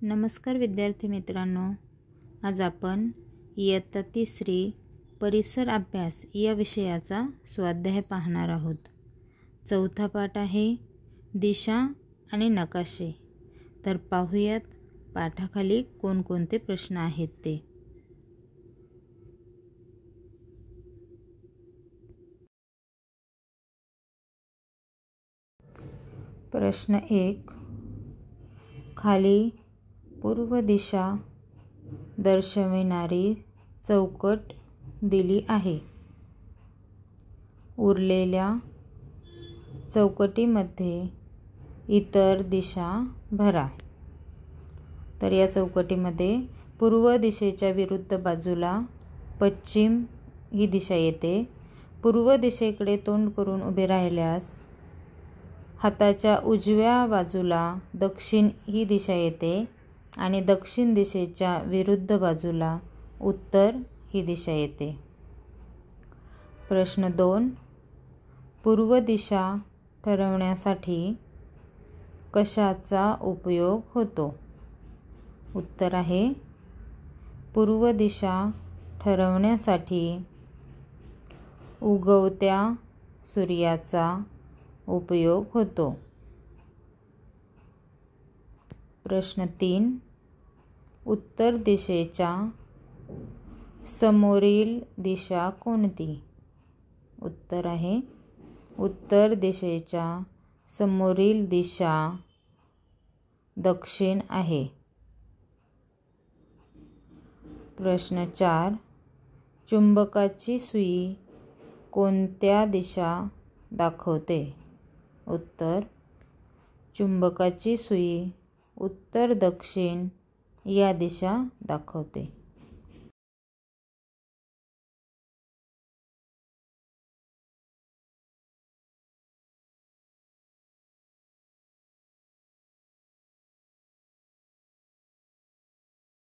नमस्कार विद्यार्थी मित्रांनो, आज आपण इयत्ता 3री परिसर अभ्यास या विषयाचा स्वाध्याय पाहणार आहोत। चौथा पाठ आहे दिशा आणि नकाशे। तर पाहूयात पाठाखाली कोणकोणते प्रश्न आहेत ते। प्रश्न 1, खाली पूर्व दिशा दर्शविणारी चौकट दिली आहे। उरलेल्या चौकटीमध्ये इतर दिशा भरा। तर या चौकटीमध्ये पूर्व दिशेच्या विरुद्ध बाजूला पश्चिम ही दिशा येते। पूर्व दिशेकडे तोंड करून उभे राहिल्यास हाताच्या उजव्या बाजूला दक्षिण ही दिशा येते आणि दक्षिण दिशेच्या विरुद्ध बाजूला उत्तर ही दिशा येते। प्रश्न 2, पूर्व दिशा ठरवण्यासाठी कशाचा उपयोग होतो? उत्तर आहे पूर्व दिशा ठरवण्यासाठी उगवत्या सूर्याचा उपयोग होतो। प्रश्न 3, उत्तर दिशेच्या समोरील दिशा कोणती? उत्तर आहे उत्तर दिशेच्या समोरील दिशा दक्षिण आहे। प्रश्न 4, चुंबकाची सुई कोणत्या दिशा दाखवते? उत्तर, चुंबकाची सुई उत्तर दक्षिण या दिशा दाखवते।